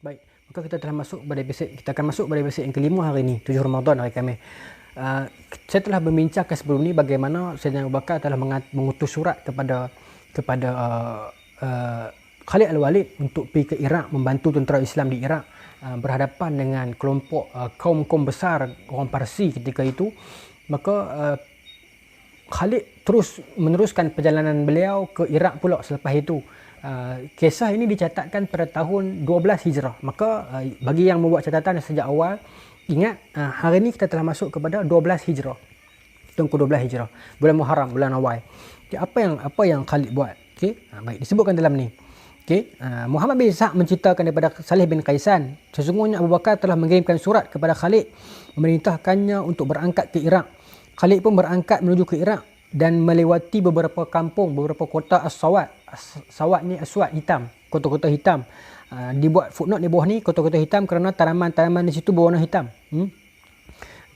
Baik, maka kita akan masuk pada episod yang kelima hari ini, 7 Ramadan hari Khamis. Saya telah membincangkan sebelum ini bagaimana Sayyidina Abu Bakar telah mengutus surat kepada Khalid Al-Walid untuk pergi ke Iraq membantu tentera Islam di Iraq berhadapan dengan kelompok kaum-kaum besar orang Parsi ketika itu. Maka Khalid terus meneruskan perjalanan beliau ke Iraq pula selepas itu. Kisah ini dicatatkan pada tahun 12 Hijrah. Maka bagi yang membuat catatan sejak awal, ingat hari ini kita telah masuk kepada 12 Hijrah. Tahun ke-12 Hijrah. Bulan Muharram, bulan awal. Okay, apa yang Khalid buat? Okay? Baik, disebutkan dalam ni. Okay? Muhammad bin Ishaq menceritakan daripada Salih bin Qaisan, sesungguhnya Abu Bakar telah mengirimkan surat kepada Khalid memerintahkannya untuk berangkat ke Iraq. Khalid pun berangkat menuju ke Iraq dan melewati beberapa kampung, beberapa kota As-Sawat. Sawat ni aswad, hitam, kota-kota hitam. Dibuat footnote di bawah ni, kota-kota hitam kerana tanaman-tanaman di situ berwarna hitam.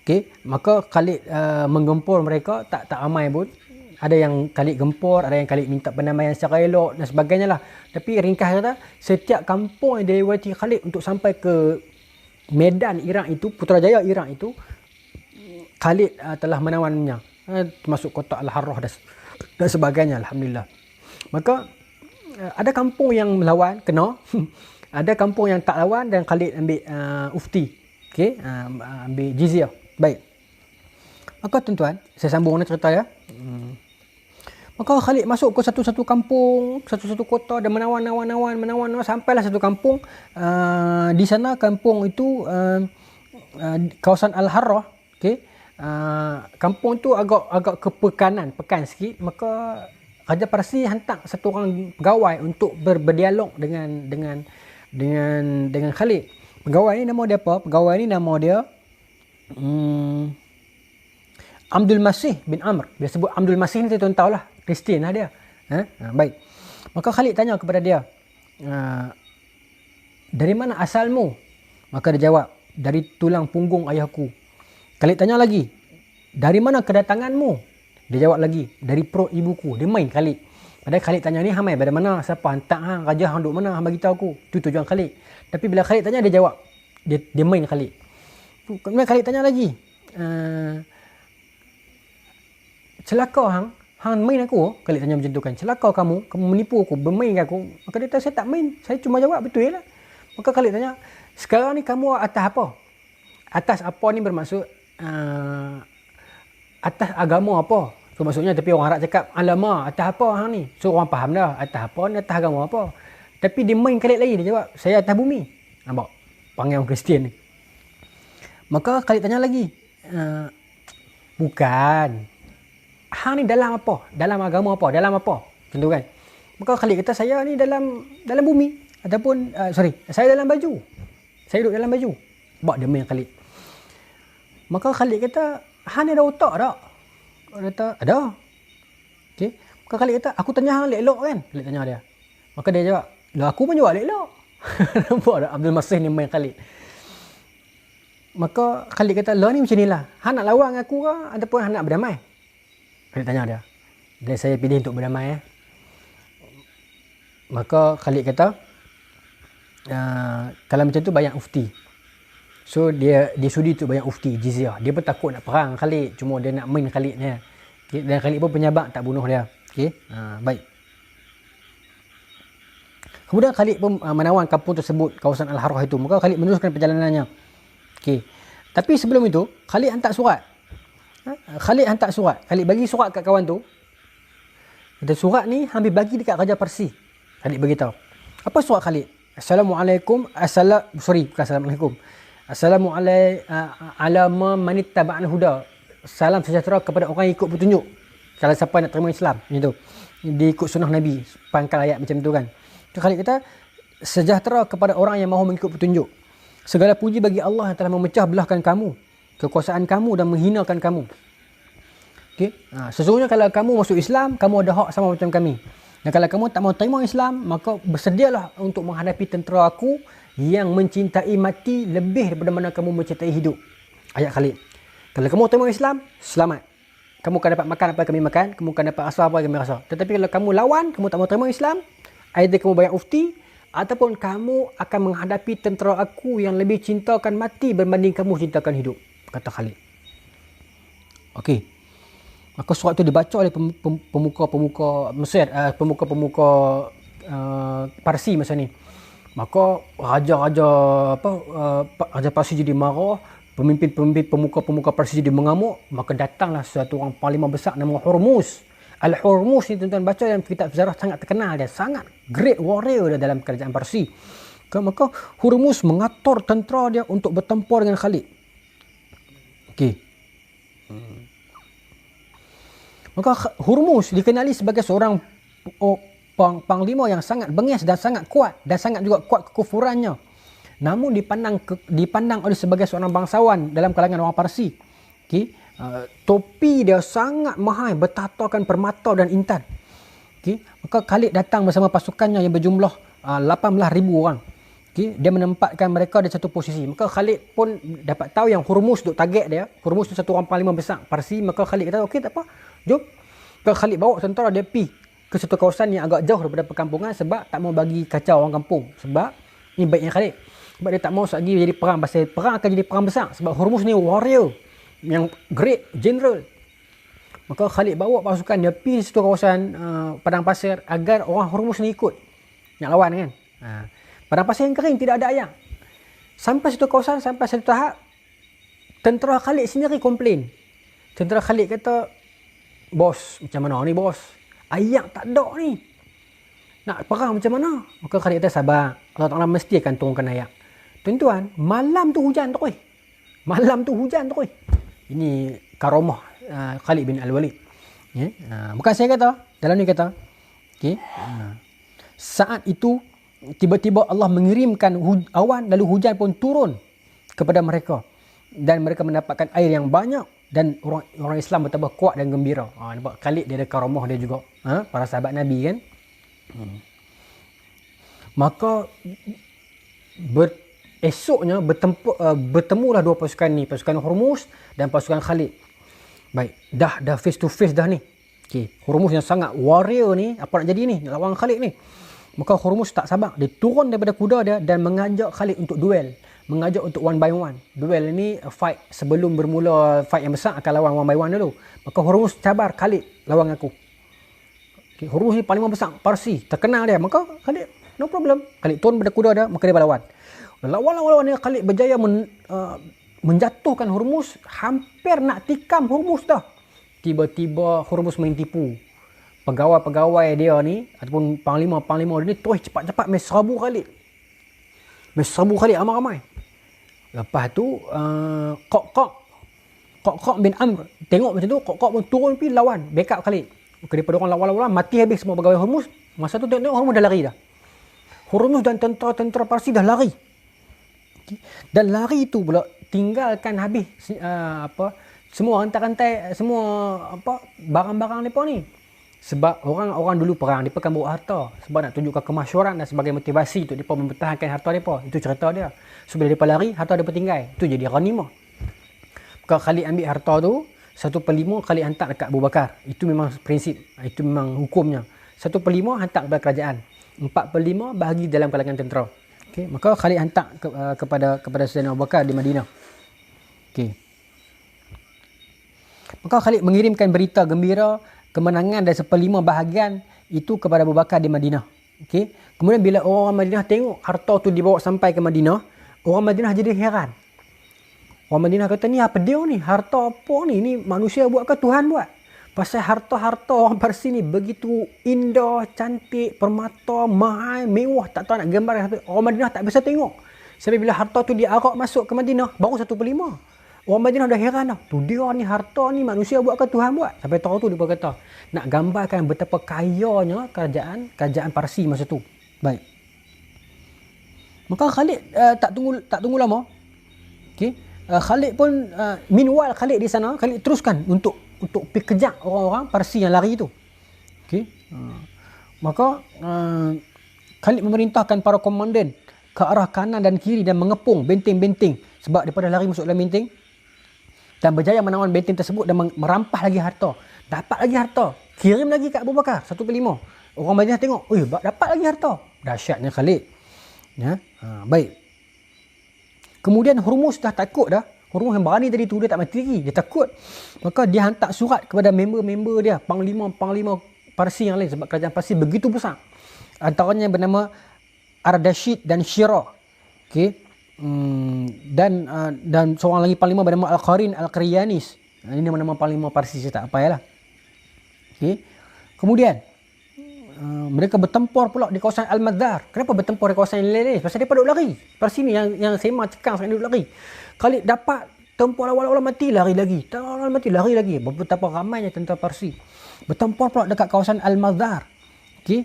Okey, maka Khalid menggempur mereka, tak ramai pun. Ada yang Khalid gempur, ada yang Khalid minta pendamaian secara elok dan sebagainya lah. Tapi ringkas kata, setiap kampung yang dilewati Khalid untuk sampai ke medan Iraq itu, Putrajaya Iraq itu, Khalid telah menawannya. Termasuk kota Al-Harrah dan sebagainya, alhamdulillah. Maka ada kampung yang melawan, kena. Ada kampung yang tak lawan dan Khalid ambil ufti. Okey, ambil jizyah. Baik. Maka tuan-tuan, saya sambung cerita ya. Maka Khalid masuk ke satu-satu kampung, satu-satu kota dan menawan sampailah satu kampung. Di sana kampung itu kawasan Al-Harrah. Okey. Kampung tu agak ke pekan sikit. Maka Raja Parsi hantar satu orang pegawai untuk berdialog dengan Khalid. Pegawai ni nama dia apa? Pegawai ni nama dia Abdul Masih bin Amr. Dia sebut Abdul Masih ni tuan tahu lah, Kristian lah dia. Baik. Maka Khalid tanya kepada dia, dari mana asalmu? Maka dia jawab, dari tulang punggung ayahku. Khalid tanya lagi, dari mana kedatanganmu? Dia jawab lagi, dari perut ibuku. Dia main Khalid. Padahal Khalid tanya ni, hamai dari mana? Siapa? Hantar hang, raja hang duk mana? Hang bagi tahu aku. Itu tujuan Khalid. Tapi bila Khalid tanya, dia jawab. Dia main Khalid. Kemudian Khalid tanya lagi, celaka hang main aku? Khalid tanya macam tu kan. Celaka kamu menipu aku, bermain aku. Maka dia kata, saya tak main. Saya cuma jawab betul lah. Maka Khalid tanya, sekarang ni kamu atas apa? Atas apa ni bermaksud atas agama apa? So maksudnya, tapi orang Arab cakap alama, atas apa hang ni? So orang faham dah, atas apa ni, atas agama apa? Tapi dia main Khalid lagi, dia jawab, saya atas bumi. Nampak? Panggil orang Kristian ni. Maka Khalid tanya lagi, bukan. Hang ni dalam apa? Dalam agama apa? Dalam apa? Tentu kan? Maka Khalid kata, saya ni dalam bumi. Ataupun, saya dalam baju. Saya duduk dalam baju. Bak dia main Khalid. Maka Khalid kata, hang ni ada otak tak? Dia kata, ada. Okay. Maka Khalid kata, aku tanya hang elok kan? Khalid tanya dia. Maka dia jawab, lah aku pun jawab elok. Nampak tak? Abdul Masih ni main Khalid. Maka Khalid kata, lah ni macam ni lah. Hang nak lawan dengan aku ke? Ataupun hang nak berdamai? Khalid tanya dia. Dan saya pilih untuk berdamai. Maka Khalid kata, kalau macam tu bayar ufti. So dia sudi tu banyak ufti, jizyah. Dia pun takut nak perang Khalid, cuma dia nak main Khalid ni. Okay? Dan Khalid pun penyabak tak bunuh dia. Okey. Baik. Kemudian Khalid pun menawan kampung tersebut, kawasan Al-Harrah itu. Maka Khalid meneruskan perjalanannya. Okey. Tapi sebelum itu, Khalid hantar surat. Khalid bagi surat kat kawan tu. Kata, surat ni hampir bagi dekat Raja Parsi. Khalid beritahu. Apa surat Khalid? Assalamualaikum. Assalamualaikum. Assalamualaikum manittaba'al huda. Salam sejahtera kepada orang yang ikut petunjuk. Kalau siapa nak terima Islam, macam tu. Dia ikut sunnah Nabi, pangkal ayat macam tu kan. So, Khalid kata, sejahtera kepada orang yang mahu mengikut petunjuk. Segala puji bagi Allah yang telah memecah belahkan kamu, kekuasaan kamu dan menghinakan kamu. Okay? Sesungguhnya kalau kamu masuk Islam, kamu ada hak sama macam kami. Dan kalau kamu tak mau terima Islam, maka bersedialah untuk menghadapi tentera aku yang mencintai mati lebih daripada mana kamu mencintai hidup. Ayat Khalid. Kalau kamu terima Islam, selamat. Kamu akan dapat makan apa yang kami makan, kamu akan dapat rasa apa yang kami rasa. Tetapi kalau kamu lawan, kamu tak mau terima Islam, either kamu bayar ufti ataupun kamu akan menghadapi tentera aku yang lebih cintakan mati berbanding kamu cintakan hidup, kata Khalid. Okey. Maka surat itu dibaca oleh pemuka-pemuka Mesir, pemuka-pemuka Parsi masa ni. Maka raja-raja raja Parsi jadi marah, pemimpin-pemimpin pemuka-pemuka Parsi jadi mengamuk, maka datanglah satu orang panglima besar nama Hormuz. Al-Hormuz ni tuan-tuan baca dalam kitab sejarah, sangat terkenal dia, sangat great warrior dia dalam kerajaan Parsi. Maka Hormuz mengatur tentera dia untuk bertempur dengan Khalid. Okey. Maka Hormuz dikenali sebagai seorang panglima yang sangat bengis dan sangat kuat, dan sangat juga kuat kekufurannya. Namun dipandang oleh sebagai seorang bangsawan dalam kalangan orang Parsi. Okay. Topi dia sangat mahal, bertatakan permata dan intan. Okay. Maka Khalid datang bersama pasukannya yang berjumlah 18,000 orang. Okay. Dia menempatkan mereka di satu posisi. Maka Khalid pun dapat tahu yang Hormuz duk target dia. Hormuz tu satu orang panglima besar Parsi. Maka Khalid kata, okey tak apa, jom. Maka Khalid bawa tentera dia pergi ke satu kawasan yang agak jauh daripada perkampungan sebab tak mau bagi kacau orang kampung. Sebab ni baiknya Khalid. Sebab dia tak mau lagi jadi perang. Pasal perang akan jadi perang besar. Sebab Hormuz ni warrior yang great general. Maka Khalid bawa pasukan dia pergi satu kawasan padang pasir agar orang Hormuz ni ikut nak lawan kan. Padang pasir yang kering, tidak ada air. Sampai satu kawasan, sampai satu tahap, tentera Khalid sendiri komplain. Tentera Khalid kata, bos, macam mana ni bos? Air tak ada ni. Nak perang macam mana? Maka Khalid kata, sabar. Allah Ta'ala mesti akan turunkan air. Tuan-tuan, malam tu hujan terus. Malam tu hujan terus. Ini karamah Khalid bin Al-Walid. Bukan saya kata, dalam ni kata. Okay. Saat itu, tiba-tiba Allah mengirimkan awan, lalu hujan pun turun kepada mereka. Dan mereka mendapatkan air yang banyak. Dan orang Islam bertambah kuat dan gembira. Nampak Khalid dia ada karamah dia juga. Para sahabat Nabi kan. Maka esoknya bertemulah dua pasukan ni. Pasukan Hormuz dan pasukan Khalid. Baik. Dah face to face dah ni. Okay. Hormuz yang sangat warrior ni. Apa nak jadi ni? Nak lawan Khalid ni. Maka Hormuz tak sabar. Dia turun daripada kuda dia dan mengajak Khalid untuk duel. Mengajak untuk one by one. Duel ni fight sebelum bermula fight yang besar akan lawan one by one dulu. Maka Hormuz cabar, Khalid lawan aku. Okay, Hormuz ni panglima besar Parsi, terkenal dia. Maka Khalid no problem. Khalid turun daripada kuda dia, maka dia berlawan. Lawan ni Khalid berjaya menjatuhkan Hormuz, hampir nak tikam Hormuz dah. Tiba-tiba Hormuz main tipu. Pegawai-pegawai dia ni ataupun panglima-panglima dia ni terus cepat-cepat serbu Khalid. Serbu Khalid ramai-ramai. Lepas tu Qaq bin Amr tengok macam tu, Qaq pun turun pergi lawan, backup Khalid. Daripada orang lawan-lawan mati habis semua pegawai Hormuz. Masa tu tengok Hormuz dah lari dah. Hormuz dan tentera Parsi dah lari. Dan lari tu pula tinggalkan habis semua rantai-rantai, semua barang-barang depa ni. Sebab orang dulu perang, mereka akan bawa harta. Sebab nak tunjukkan kemasyhuran dan sebagai motivasi untuk mereka mempertahankan harta mereka. Itu cerita dia. So, bila mereka lari, harta mereka tinggal. Itu jadi ghanimah. Kalau Khalid ambil harta tu, 1/5 Khalid hantar dekat Abu Bakar. Itu memang prinsip. Itu memang hukumnya. 1/5 hantar kepada kerajaan. 4/5 bahagi dalam kalangan tentera. Okay. Maka Khalid hantar kepada Sayyidina Abu Bakar di Madinah. Okay. Maka Khalid mengirimkan berita gembira kemenangan dan 1/5 bahagian itu kepada Abu Bakar di Madinah. Okay. Kemudian bila orang Madinah tengok harta tu dibawa sampai ke Madinah, orang Madinah jadi heran. Orang Madinah kata, ni apa dia ni? Harta apa ni? Ni manusia buat ke Tuhan buat? Pasal harta-harta orang Parsi ni begitu indah, cantik, permata, mahal, mewah. Tak tahu nak gambar. Orang Madinah tak biasa tengok. Sampai bila harta tu diarak masuk ke Madinah, baru 1/5. Orang Madinah dah heran dah. Tu dia ni, harta ni manusia buat ke Tuhan buat? Sampai tahu tu dia kata, nak gambarkan betapa kayanya kerajaan Parsi masa tu. Baik. Maka Khalid tak tunggu lama. Okey. Khalid pun meanwhile Khalid di sana, Khalid teruskan untuk pergi kejar orang-orang Parsi yang lari tu. Okey. Maka Khalid memerintahkan para komandan ke arah kanan dan kiri dan mengepung benteng-benteng sebab daripada lari masuk dalam benteng. Dan berjaya menawan benteng tersebut dan merampas lagi harta. Dapat lagi harta. Kirim lagi kat Abu Bakar 1/5. Orang Madinah tengok, dapat lagi harta. Dahsyatnya Khalid. Ya, baik. Kemudian Hormuz dah takut dah. Hormuz yang berani tadi tu dia tak mati lagi, dia takut. Maka dia hantar surat kepada member-member dia, panglima Parsi yang lain, sebab kerajaan Parsi begitu besar. Antaranya bernama Ardashid dan Shira. Okey. Dan seorang lagi panglima bernama Al-Qarin Al-Qariyanis. Ini nama-nama panglima Parsi, saya tak payahlah. Okey. Kemudian mereka bertempur pula di kawasan Al-Madar. Kenapa bertempur di kawasan yang lain? Pasal dia duduk lari. Parsi ni yang sema cekang sangat duduk lari. Khalid dapat tempur awal-awal mati, lari lagi. Lari lagi. Betapa ramainya tentera Parsi. Bertempur pula dekat kawasan Al-Madar. Okey.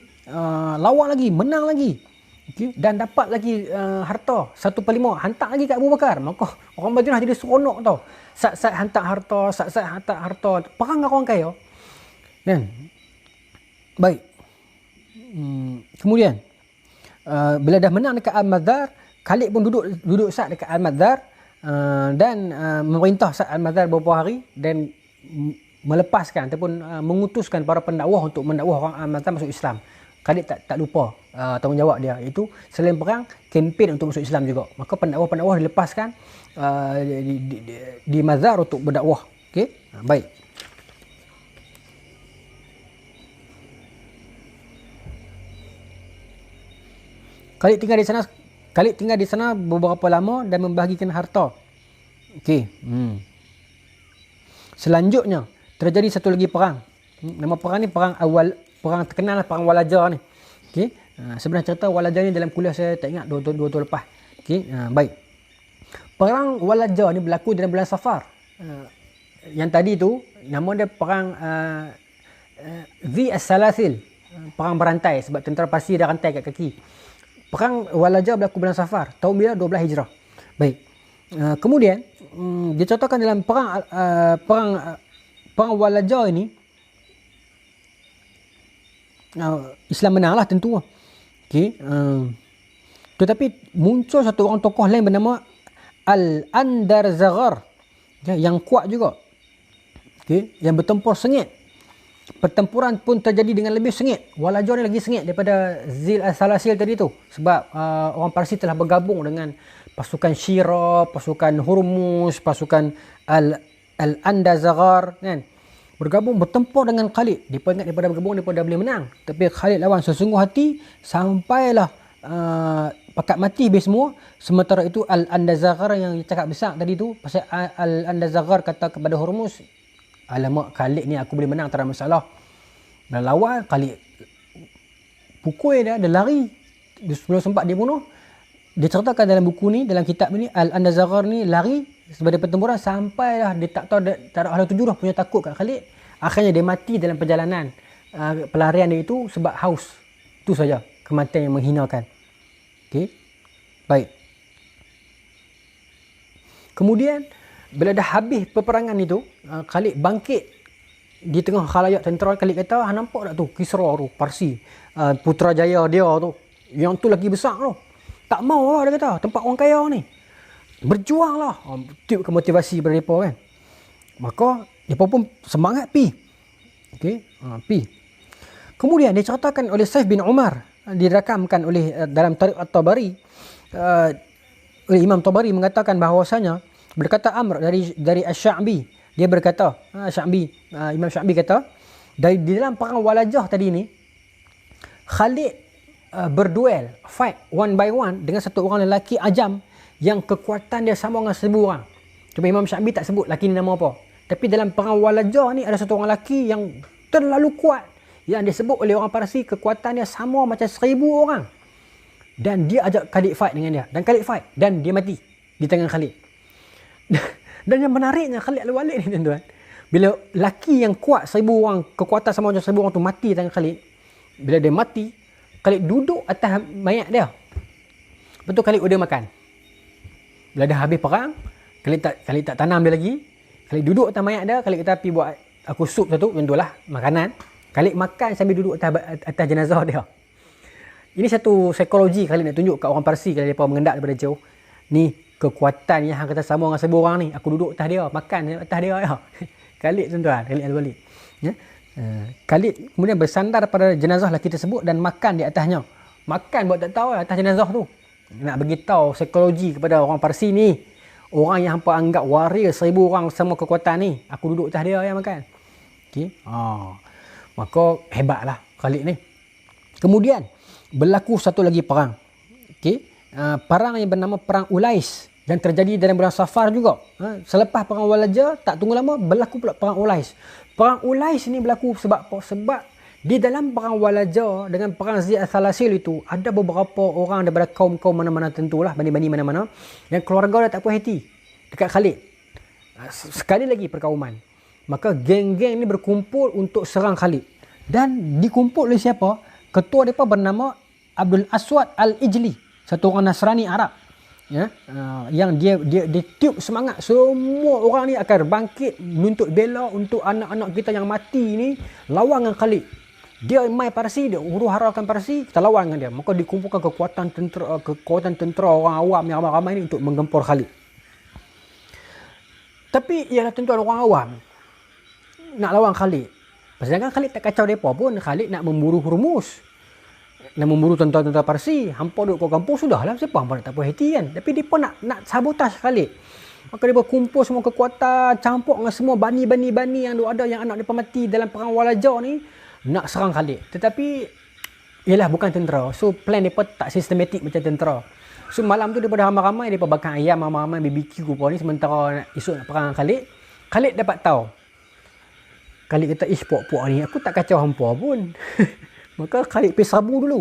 Lawan lagi, menang lagi. Okay. Dan dapat lagi harta 1/5, hantar lagi kat Abu Bakar. Maka orang Madinah jadi seronok tau. Sat-sat hantar harta, perang dengan orang kaya. Dan baik. Kemudian bila dah menang dekat Al-Madar, Khalid pun duduk sat dekat Al-Madar dan memerintah sat Al-Madar beberapa hari dan melepaskan ataupun mengutuskan para pendakwah untuk mendakwah orang Al-Madar masuk Islam. Khalid tak lupa tanggungjawab dia, iaitu selain perang, kempen untuk masuk Islam juga. Maka pendakwah dilepaskan di Mazar untuk berdakwah. Okey, baik. Khalid tinggal di sana beberapa lama dan membahagikan harta. Okey. Selanjutnya terjadi satu lagi perang. Nama perang ni perang terkenal lah, perang Walaja ni. Okey. Sebenarnya cerita Walaja ni dalam kuliah saya tak ingat 2 tahun lepas. Okey. Baik. Perang Walaja ni berlaku dalam bulan Safar. Yang tadi tu nama dia perang Zi As-Salasil. Perang berantai sebab tentera Parsi dah rantai kat kaki. Perang Walaja berlaku bulan Safar, tahun bila 12 Hijrah. Baik. Kemudian dicontohkan dalam perang Walaja ini, Islam menanglah tentu. Okey. Tetapi muncul satu orang tokoh lain bernama Al-Andarzaghar, yang kuat juga. Okey, yang bertempur sengit. Pertempuran pun terjadi dengan lebih sengit. Walaja ni lagi sengit daripada Zil Al-Salasil tadi tu. Sebab orang Parsi telah bergabung dengan pasukan Shira, pasukan Hormuz, pasukan Al-Andarzaghar kan. Bergabung bertempur dengan Khalid. Dia ingat daripada bergabung dia dah boleh menang. Tapi Khalid lawan sesungguh hati sampailah pakat mati habis semua. Sementara itu Al-Andarzaghar yang cakap besar tadi tu, pasal Al-Andarzaghar kata kepada Hormuz, alamak, Khalid ni aku boleh menang, tak ada masalah. Dan lawan Khalid pukul dia lari. Sebelum sempat dia bunuh. Diceritakan dalam buku ni, dalam kitab ni, Al-Andarzaghar ni lari sebagai pertempuran sampailah dia tak tahu, tak ada ahli tujuh dah punya takut kat Khalid. Akhirnya dia mati dalam perjalanan pelarian dia itu sebab haus. Itu saja kematian yang menghinakan. Okey. Baik. Kemudian bila dah habis peperangan itu, Khalid bangkit di tengah khalayak tentera. Khalid kata, nampak tak tu Kisra tu, Parsi, Putrajaya dia tu, yang tu lagi besar tu. Tak mau lah dia kata, tempat orang kaya ni. Berjuanglah. Tiupkan motivasi kepada mereka kan. Maka mereka pun semangat pi. Okey, pi. Kemudian diceritakan oleh Saif bin Umar, dirakamkan oleh dalam Tarikh At-Tabari, oleh Imam Tabari mengatakan bahawasanya, berkata Amr dari Asy-Sya'bi, dia berkata, Imam Sya'bi kata, di dalam perang Walajah tadi ni, Khalid berduel, fight one by one dengan satu orang lelaki Ajam yang kekuatan dia sama dengan 1000 orang. Cuma Imam Sya'bi tak sebut lelaki ni nama apa. Tapi dalam perang Walajah ni ada satu orang lelaki yang terlalu kuat, yang disebut oleh orang Parsi kekuatan dia sama macam 1000 orang. Dan dia ajak Khalid fight dengan dia. Dan Khalid fight. Dan dia mati di tangan Khalid. Dan yang menariknya, Khalid Al-Walid ni tuan-tuan, bila lelaki yang kuat 1000 orang, kekuatan sama macam 1000 orang tu mati di tangan Khalid, bila dia mati, Khalid duduk atas mayat dia. Betul, Khalid order makan. Bila dah habis perang, Khalid tak tanam dia lagi. Khalid duduk atas mayat dia. Khalid kata, pergi buat aku sup satu, contohlah makanan. Khalid makan sambil duduk atas jenazah dia. Ini satu psikologi Khalid nak tunjuk kat orang Parsi kalau mereka mengendak daripada jauh. Ni kekuatan yang hang kata sama dengan 1000 orang ni. Aku duduk atas dia, makan atas dia. Ya. Khalid tuan-tuan, Khalid Al-Walid. Ya. Khalid kemudian bersandar pada jenazah lelaki tersebut dan makan di atasnya. Makan buat tak tahu atas jenazah tu. nak bagi tahu psikologi kepada orang Parsi ni. Orang yang hampa anggap warrior 1000 orang sama kekuatan ni. Aku duduk atas dia yang makan. Okey. Maka hebatlah Khalid ni. Kemudian berlaku satu lagi perang. Okey. Perang yang bernama Perang Ulais yang terjadi dalam bulan Safar juga. Selepas Perang Walaja, tak tunggu lama berlaku pula Perang Ulais. Perang Ulais ni berlaku sebab apa? Sebab di dalam Perang Walaja dengan Perang Ziyad Salasil itu ada beberapa orang daripada kaum-kaum mana-mana tentulah, bani-bani mana-mana yang keluarga dah tak puas hati dekat Khalid. Sekali lagi perkauman. Maka geng-geng ni berkumpul untuk serang Khalid. Dan dikumpul oleh siapa? Ketua mereka bernama Abdul Aswad Al-Ijli, satu orang Nasrani Arab. Ya, yang dia tiup semangat semua orang ni akan bangkit menuntut bela untuk anak-anak kita yang mati ni, lawan dengan Khalid. Dia mai Parsi, dia huru-harakan Parsi, kita lawan dengan dia. Maka dikumpulkan kekuatan tentera orang awam yang ramai-ramai ni untuk menggempur Khalid. Tapi ialah tuan-tuan, orang awam nak lawan Khalid. Sedangkan Khalid tak kacau mereka pun. Khalid nak memburu Hormuz, nak memburu tentera-tentera Parsi. Hampa duduk kat kampung sudahlah, siapa hampa nak tak puas hati kan. Tapi mereka nak sabotaj Khalid. Maka mereka kumpul semua kekuatan, campur dengan semua bani-bani yang ada yang anak mereka mati dalam Perang Walaja ni, nak serang Khalid. Tetapi ialah bukan tentera. So plan mereka tak sistematik macam tentera. So malam tu daripada ramai-ramai, mereka bakar ayam, ramai-ramai BBQ apa ni, sementara esok nak perang dengan Khalid. Khalid dapat tahu. Khalid kata, puak-puak ni aku tak kacau hampa pun. Maka Khalid pergi serbu dulu.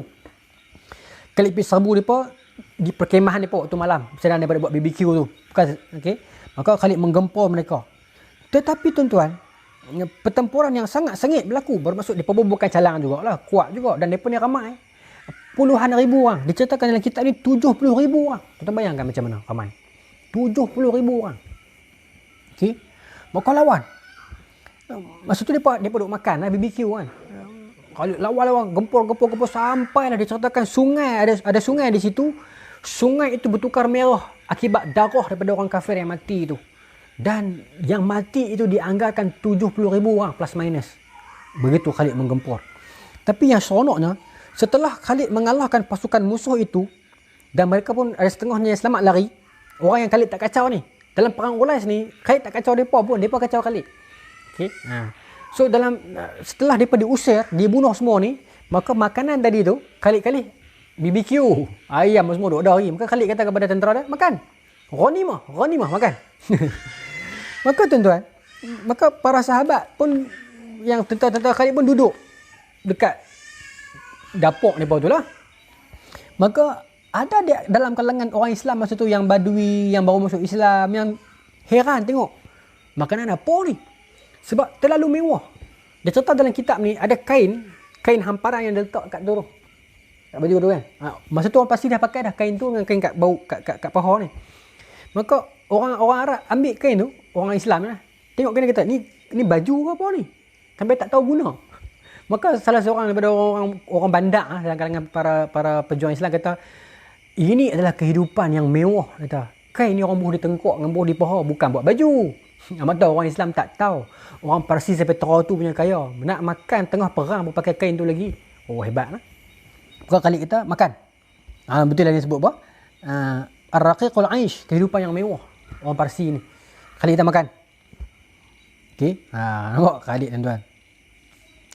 Khalid pergi serbu mereka di perkemahan mereka waktu malam. Sedang daripada buat BBQ tu. Okay? Maka Khalid menggempur mereka. Tetapi tuan-tuan, pertempuran yang sangat sengit berlaku. Bermaksud mereka pun bukan calang jugalah. Kuat juga. Dan mereka ni ramai. Puluhan ribu orang. Diceritakan dalam kitab ni 70,000 orang. Tuan-tuan bayangkan macam mana ramai. 70,000 orang. Okay? Maka lawan. Masa tu mereka duduk makan lah, BBQ kan. Kalau lawan-lawan, gempur sampailah diceritakan sungai, ada sungai di situ. Sungai itu bertukar merah akibat darah daripada orang kafir yang mati itu. Dan yang mati itu dianggarkan 70,000 orang plus minus. Begitu Khalid menggempur. Tapi yang seronoknya, setelah Khalid mengalahkan pasukan musuh itu, dan mereka pun ada setengahnya yang selamat lari, orang yang Khalid tak kacau ni. Dalam Perang Ulais ni, Khalid tak kacau mereka pun, mereka kacau Khalid. Okay? So setelah mereka diusir, dibunuh semua ni, maka makanan tadi tu, Khalid BBQ, ayam semua duduk hari. Maka Khalid kata kepada tentera dia, makan. Ghanimah, makan. Maka tuan-tuan, maka para sahabat pun, yang tentera-tentera Khalid pun duduk dekat dapur mereka tu lah. Maka ada dalam kalangan orang Islam masa tu yang badui, yang baru masuk Islam, yang heran tengok makanan apa ni. Sebab terlalu mewah. Dia cerita dalam kitab ni ada kain hamparan yang dia letak kat tu. Kat baju tu kan. Masa tu orang pasti dah pakai dah kain tu dengan kain kat bau kat paha ni. Maka orang Arab ambil kain tu, orang Islam lah. Tengok kain dia kata, ni baju ke apa ni? Sampai tak tahu guna. Maka salah seorang daripada orang bandar dalam kalangan para pejuang Islam kata, ini adalah kehidupan yang mewah, kata. Kain ni orang buh di tengkok dengan buh di paha, bukan buat baju. Maka orang Islam tak tahu. Orang Parsi sampai Tera tu punya kaya. Nak makan tengah perang pun pakai kain tu lagi. Oh, hebat lah. Bukan Khalid kita makan. Betul lah dia sebut apa? Ar-raqiqul aish, kehidupan yang mewah. Orang Parsi ni. Khalid kita makan. Okey. Nampak Khalid tuan-tuan.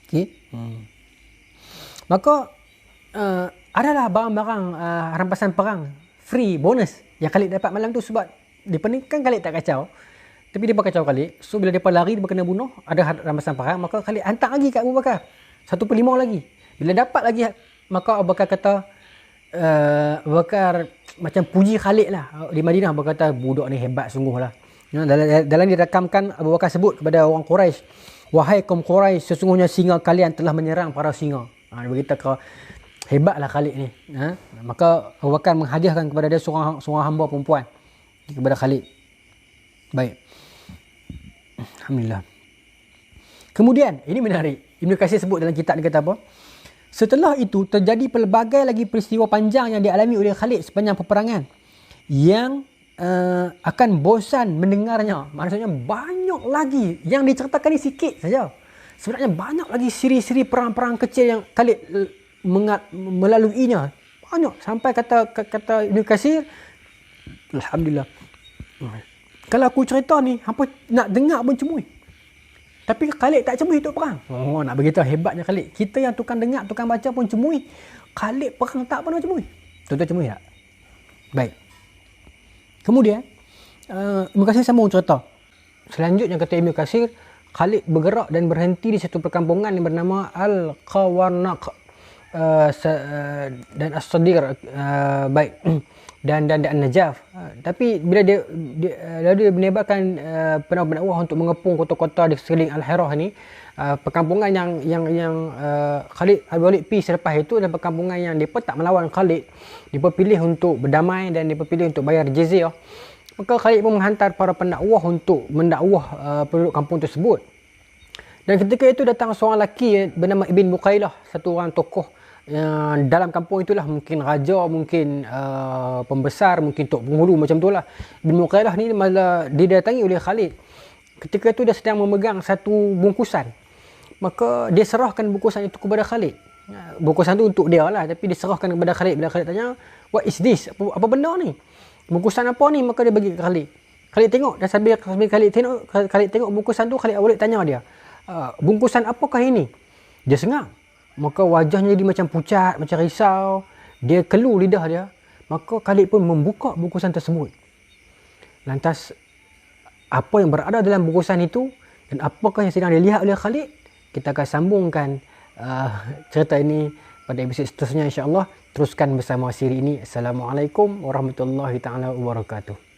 Okey. Maka adalah barang-barang rampasan perang free bonus yang Khalid dapat malam tu, sebab dia kan Khalid tak kacau. Tapi dia kacau Khalid. So bila dia lari, dia kena bunuh, ada rampasan perang, maka Khalid hantar lagi kat Abu Bakar 1/5 lagi. Bila dapat lagi, maka Abu Bakar kata, Abu Bakar macam puji Khalid lah di Madinah. Abu Bakar kata, budak ni hebat sungguh lah. Dalam dirakamkan, Abu Bakar sebut kepada orang Quraisy, wahai kaum Quraisy, sesungguhnya singa kalian telah menyerang para singa. Dia beritahu hebatlah Khalid ni. Maka Abu Bakar menghadiahkan kepada dia seorang hamba perempuan kepada Khalid. Baik. Alhamdulillah. Kemudian, ini menarik. Ibn Katsir sebut dalam kitab dia kata apa? Setelah itu, terjadi pelbagai lagi peristiwa panjang yang dialami oleh Khalid sepanjang peperangan, yang akan bosan mendengarnya. Maksudnya banyak lagi. Yang diceritakan ni sikit saja. Sebenarnya banyak lagi siri-siri perang-perang kecil yang Khalid melaluinya. Banyak. Sampai kata Ibn Katsir, alhamdulillah. Kalau aku cerita ni, hampa nak dengar pun cemui. Tapi Khalid tak cemui untuk perang. Oh, nak beritahu hebatnya Khalid. Kita yang tukang dengar, tukang baca pun cemui. Khalid perang tak pernah cemui. Tuan-tuan cemui tak? Baik. Kemudian, Ibn Katsir sambung cerita. Selanjutnya kata Ibn Katsir, Khalid bergerak dan berhenti di satu perkampungan yang bernama Al-Qawarnaq dan As-Sadir. Baik. Dan An-Najaf. Tapi bila dia menebarkan pendakwah untuk mengepung kota-kota di sekeliling Al-Hirah ni, perkampungan yang Khalid Al-Walid pergi selepas itu adalah perkampungan yang mereka tak melawan Khalid. Mereka pilih untuk berdamai dan mereka pilih untuk bayar jizyah. Maka Khalid pun menghantar para pendakwah untuk mendakwah penduduk kampung tersebut. Dan ketika itu datang seorang lelaki bernama Ibn Muqailah, satu orang tokoh dalam kampung itulah, mungkin raja, mungkin pembesar, mungkin tok penghulu macam itulah. Ibn Muqailah ni malah didatangi oleh Khalid. Ketika itu dia sedang memegang satu bungkusan. Maka dia serahkan bungkusan itu kepada Khalid. Bungkusan tu untuk dia lah, tapi dia serahkan kepada Khalid. Bila Khalid tanya, "What is this? Apa benda ni? Bungkusan apa ni?" Maka dia bagi ke Khalid. Khalid tengok, dan sambil Khalid tengok bungkusan tu, Khalid Al-Walid tanya dia, "Bungkusan apakah ini?" Dia sengak. Maka wajahnya jadi macam pucat, macam risau. Dia kelu lidah dia. Maka Khalid pun membuka bungkusan tersebut. Lantas, apa yang berada dalam bungkusan itu dan apakah yang sedang dilihat oleh Khalid, kita akan sambungkan cerita ini pada episod seterusnya, insya-Allah. Teruskan bersama siri ini. Assalamualaikum warahmatullahi taala wabarakatuh.